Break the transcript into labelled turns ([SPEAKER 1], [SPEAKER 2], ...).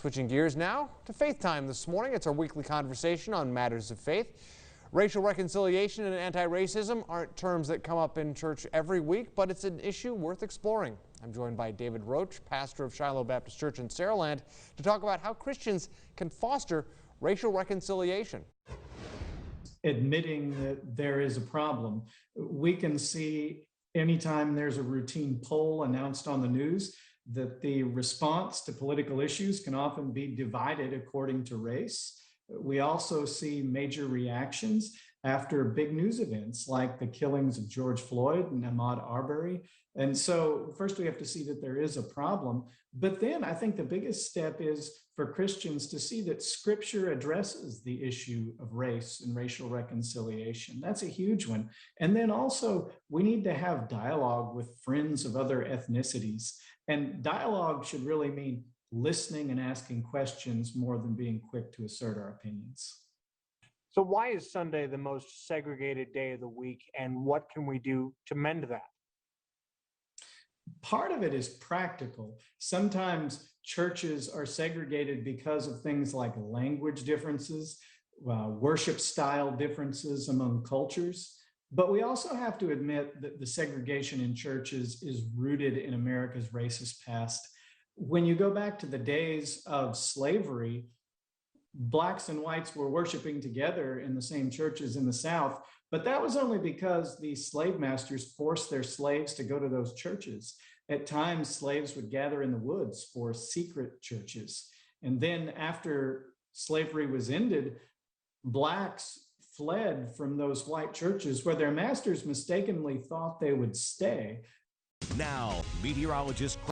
[SPEAKER 1] Switching gears now to Faith Time this morning. It's our weekly conversation on matters of faith. Racial reconciliation and anti-racism aren't terms that come up in church every week, but it's an issue worth exploring. I'm joined by David Roach, pastor of Shiloh Baptist Church in Saraland, to talk about how Christians can foster racial reconciliation.
[SPEAKER 2] Admitting that there is a problem. We can see anytime there's a routine poll announced on the news that the response to political issues can often be divided according to race. We also see major reactions after big news events like the killings of George Floyd and Ahmaud Arbery. And so first we have to see that there is a problem, but then I think the biggest step is for Christians to see that Scripture addresses the issue of race and racial reconciliation. That's a huge one. And then also we need to have dialogue with friends of other ethnicities. And dialogue should really mean listening and asking questions more than being quick to assert our opinions.
[SPEAKER 3] So why is Sunday the most segregated day of the week, and what can we do to mend that?
[SPEAKER 2] Part of it is practical. Sometimes churches are segregated because of things like language differences, worship style differences among cultures. But we also have to admit that the segregation in churches is rooted in America's racist past. When you go back to the days of slavery, Blacks and whites were worshiping together in the same churches in the South, but that was only because the slave masters forced their slaves to go to those churches. At times, slaves would gather in the woods for secret churches. And then after slavery was ended, Blacks fled from those white churches where their masters mistakenly thought they would stay.
[SPEAKER 4] Now, meteorologist